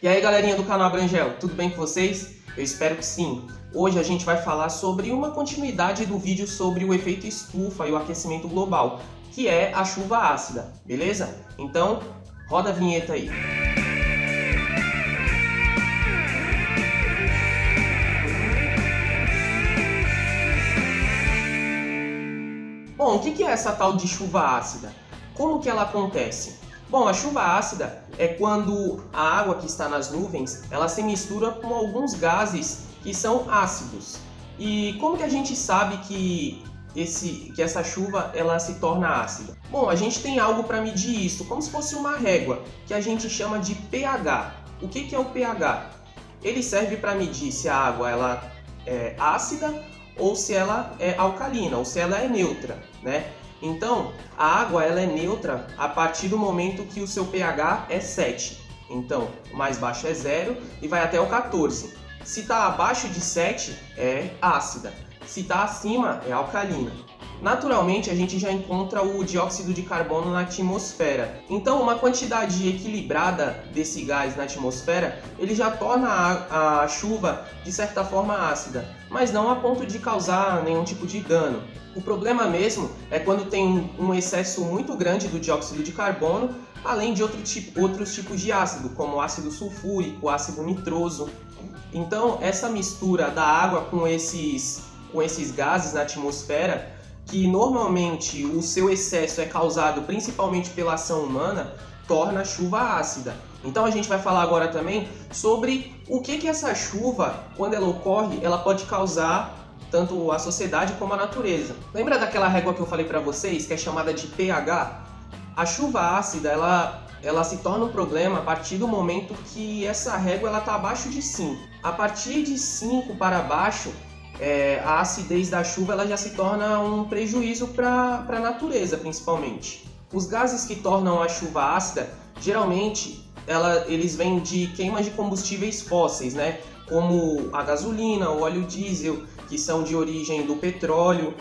E aí galerinha do canal Abrangel, tudo bem com vocês? Eu espero que sim. Hoje a gente vai falar sobre uma continuidade do vídeo sobre o efeito estufa e o aquecimento global, que é a chuva ácida, beleza? Então, roda a vinheta aí. Bom, o que é essa tal de chuva ácida? Como que ela acontece? Bom, a chuva ácida é quando a água que está nas nuvens, ela se mistura com alguns gases que são ácidos. E como que a gente sabe que essa chuva ela se torna ácida? Bom, a gente tem algo para medir isso, como se fosse uma régua, que a gente chama de pH. O que é o pH? Ele serve para medir se a água ela é ácida ou se ela é alcalina, ou se ela é neutra, né? Então, a água ela é neutra a partir do momento que o seu pH é 7. Então, o mais baixo é 0 e vai até o 14. Se está abaixo de 7, é ácida. Se está acima, é alcalina. Naturalmente, a gente já encontra o dióxido de carbono na atmosfera. Então, uma quantidade equilibrada desse gás na atmosfera, ele já torna a chuva, de certa forma, ácida, mas não a ponto de causar nenhum tipo de dano. O problema mesmo é quando tem um excesso muito grande do dióxido de carbono, além de outros tipos de ácido, como ácido sulfúrico, ácido nitroso. Então, essa mistura da água com esses gases na atmosfera, que normalmente o seu excesso é causado principalmente pela ação humana, torna a chuva ácida. Então a gente vai falar agora também sobre o que essa chuva, quando ela ocorre, ela pode causar tanto a sociedade como a natureza. Lembra daquela régua que eu falei para vocês, que é chamada de pH? A chuva ácida, ela se torna um problema a partir do momento que essa régua está abaixo de 5. A partir de 5 para baixo, a acidez da chuva ela já se torna um prejuízo para a natureza, principalmente. Os gases que tornam a chuva ácida, geralmente, eles vêm de queimas de combustíveis fósseis, né? Como a gasolina, o óleo diesel, que são de origem do petróleo,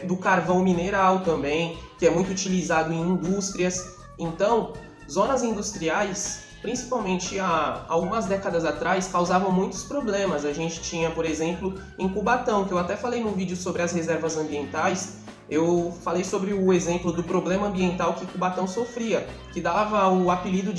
do carvão mineral também, que é muito utilizado em indústrias. Então, zonas industriais, principalmente há algumas décadas atrás, causavam muitos problemas. A gente tinha, por exemplo, em Cubatão, que eu até falei no vídeo sobre as reservas ambientais, eu falei sobre o exemplo do problema ambiental que Cubatão sofria, que dava o apelido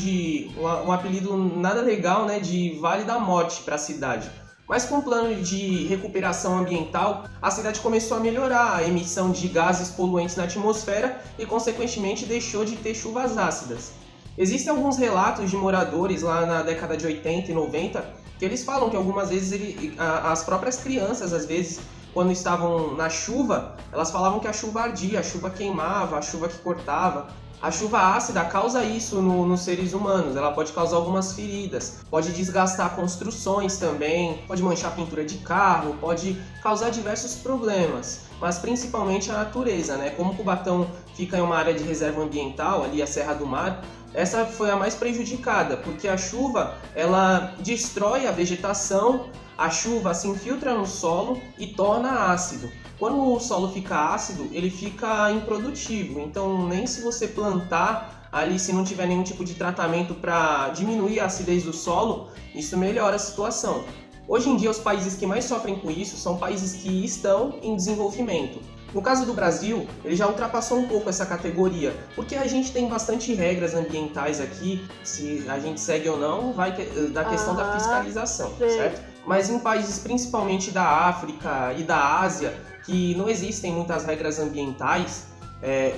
um apelido nada legal, né, de Vale da Morte para a cidade. Mas com o plano de recuperação ambiental, a cidade começou a melhorar a emissão de gases poluentes na atmosfera e, consequentemente, deixou de ter chuvas ácidas. Existem alguns relatos de moradores lá na década de 80 e 90 que eles falam que algumas vezes as próprias crianças, às vezes, quando estavam na chuva, elas falavam que a chuva ardia, a chuva queimava, a chuva que cortava. A chuva ácida causa isso nos seres humanos, ela pode causar algumas feridas, pode desgastar construções também, pode manchar a pintura de carro, pode causar diversos problemas, mas principalmente a natureza, né? Como Cubatão fica em uma área de reserva ambiental, ali a Serra do Mar, essa foi a mais prejudicada, porque a chuva ela destrói a vegetação, a chuva se infiltra no solo e torna ácido. Quando o solo fica ácido, ele fica improdutivo, então nem se você plantar ali, se não tiver nenhum tipo de tratamento para diminuir a acidez do solo, isso melhora a situação. Hoje em dia, os países que mais sofrem com isso são países que estão em desenvolvimento. No caso do Brasil, ele já ultrapassou um pouco essa categoria, porque a gente tem bastante regras ambientais aqui, se a gente segue ou não, vai da questão da fiscalização, certo? Mas em países principalmente da África e da Ásia, que não existem muitas regras ambientais,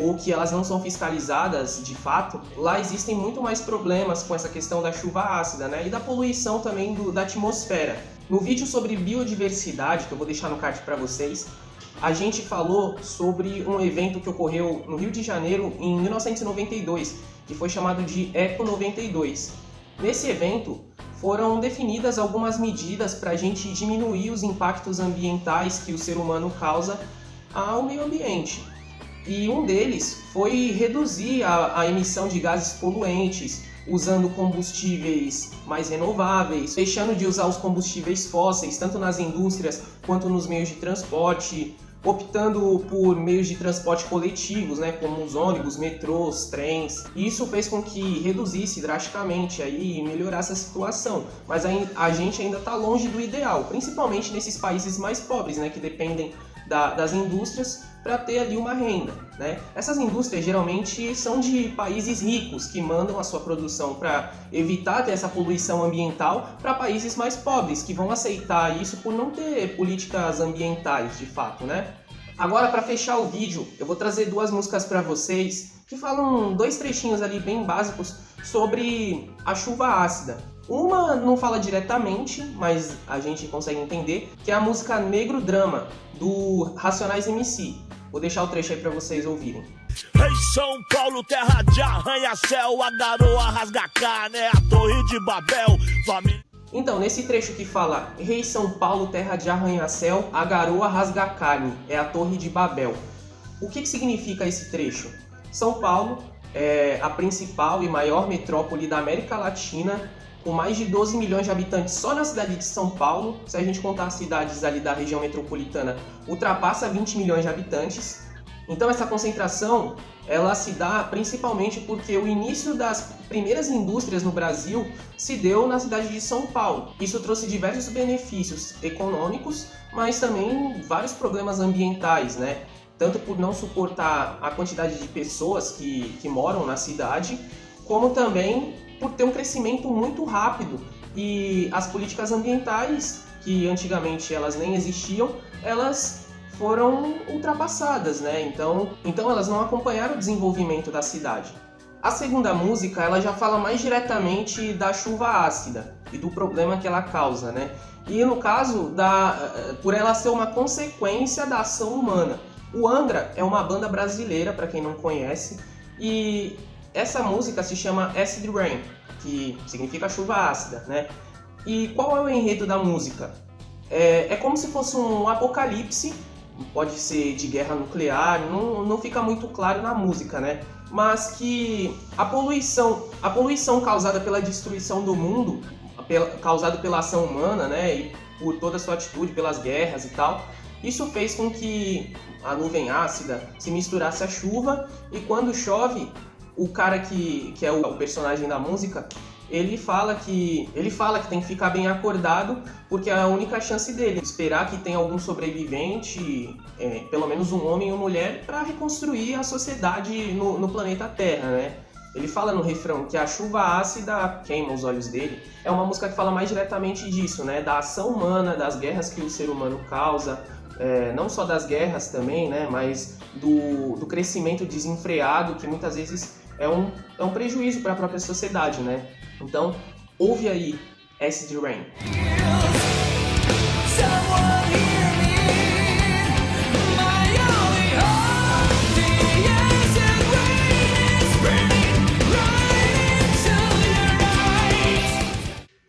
ou que elas não são fiscalizadas de fato, lá existem muito mais problemas com essa questão da chuva ácida, né? E da poluição também da atmosfera. No vídeo sobre biodiversidade, que eu vou deixar no card para vocês, a gente falou sobre um evento que ocorreu no Rio de Janeiro em 1992, que foi chamado de Eco 92. Nesse evento, foram definidas algumas medidas para a gente diminuir os impactos ambientais que o ser humano causa ao meio ambiente. E um deles foi reduzir a emissão de gases poluentes, usando combustíveis mais renováveis, deixando de usar os combustíveis fósseis, tanto nas indústrias quanto nos meios de transporte, optando por meios de transporte coletivos, né, como os ônibus, metrôs, trens. E isso fez com que reduzisse drasticamente aí e melhorasse a situação. Mas a gente ainda está longe do ideal, principalmente nesses países mais pobres, né, que dependem das indústrias para ter ali uma renda, né? Essas indústrias geralmente são de países ricos que mandam a sua produção para evitar ter essa poluição ambiental para países mais pobres que vão aceitar isso por não ter políticas ambientais de fato, né? Agora, para fechar o vídeo, eu vou trazer duas músicas para vocês que falam dois trechinhos ali bem básicos sobre a chuva ácida. Uma não fala diretamente, mas a gente consegue entender, que é a música Negro Drama, do Racionais MC. Vou deixar o trecho aí pra vocês ouvirem. Rei São Paulo, terra de arranha-céu, a garoa rasga carne, é a torre de Babel, família... Então, nesse trecho que fala Rei São Paulo, terra de arranha-céu, a garoa rasga carne, é a torre de Babel. O que significa esse trecho? São Paulo é a principal e maior metrópole da América Latina, com mais de 12 milhões de habitantes só na cidade de São Paulo. Se a gente contar as cidades ali da região metropolitana, ultrapassa 20 milhões de habitantes. Então essa concentração, ela se dá principalmente porque o início das primeiras indústrias no Brasil se deu na cidade de São Paulo. Isso trouxe diversos benefícios econômicos, mas também vários problemas ambientais, né? Tanto por não suportar a quantidade de pessoas que moram na cidade, como também por ter um crescimento muito rápido e as políticas ambientais, que antigamente elas nem existiam, elas foram ultrapassadas, né? Então elas não acompanharam o desenvolvimento da cidade. A segunda música, ela já fala mais diretamente da chuva ácida e do problema que ela causa, né? E no caso, por ela ser uma consequência da ação humana. O Angra é uma banda brasileira, para quem não conhece, e essa música se chama Acid Rain, que significa chuva ácida, né? E qual é o enredo da música? É como se fosse um apocalipse, pode ser de guerra nuclear, não fica muito claro na música, né? Mas que a poluição causada pela destruição do mundo, causada pela ação humana, né? E por toda a sua atitude, pelas guerras e tal, isso fez com que a nuvem ácida se misturasse à chuva, e quando chove, o cara que é o personagem da música, ele fala que tem que ficar bem acordado, porque é a única chance dele, esperar que tenha algum sobrevivente, pelo menos um homem ou mulher, para reconstruir a sociedade no planeta Terra, né? Ele fala no refrão que a chuva ácida queima os olhos dele. É uma música que fala mais diretamente disso, né? Da ação humana, das guerras que o ser humano causa, não só das guerras também, né? Mas do crescimento desenfreado, que muitas vezes é um prejuízo para a própria sociedade, né? Então, ouve aí Acid Rain.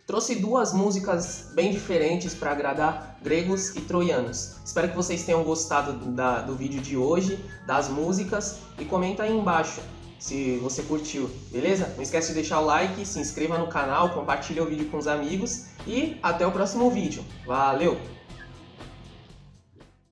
Trouxe duas músicas bem diferentes para agradar gregos e troianos. Espero que vocês tenham gostado do vídeo de hoje, das músicas, e comenta aí embaixo se você curtiu, beleza? Não esquece de deixar o like, se inscreva no canal, compartilha o vídeo com os amigos e até o próximo vídeo. Valeu!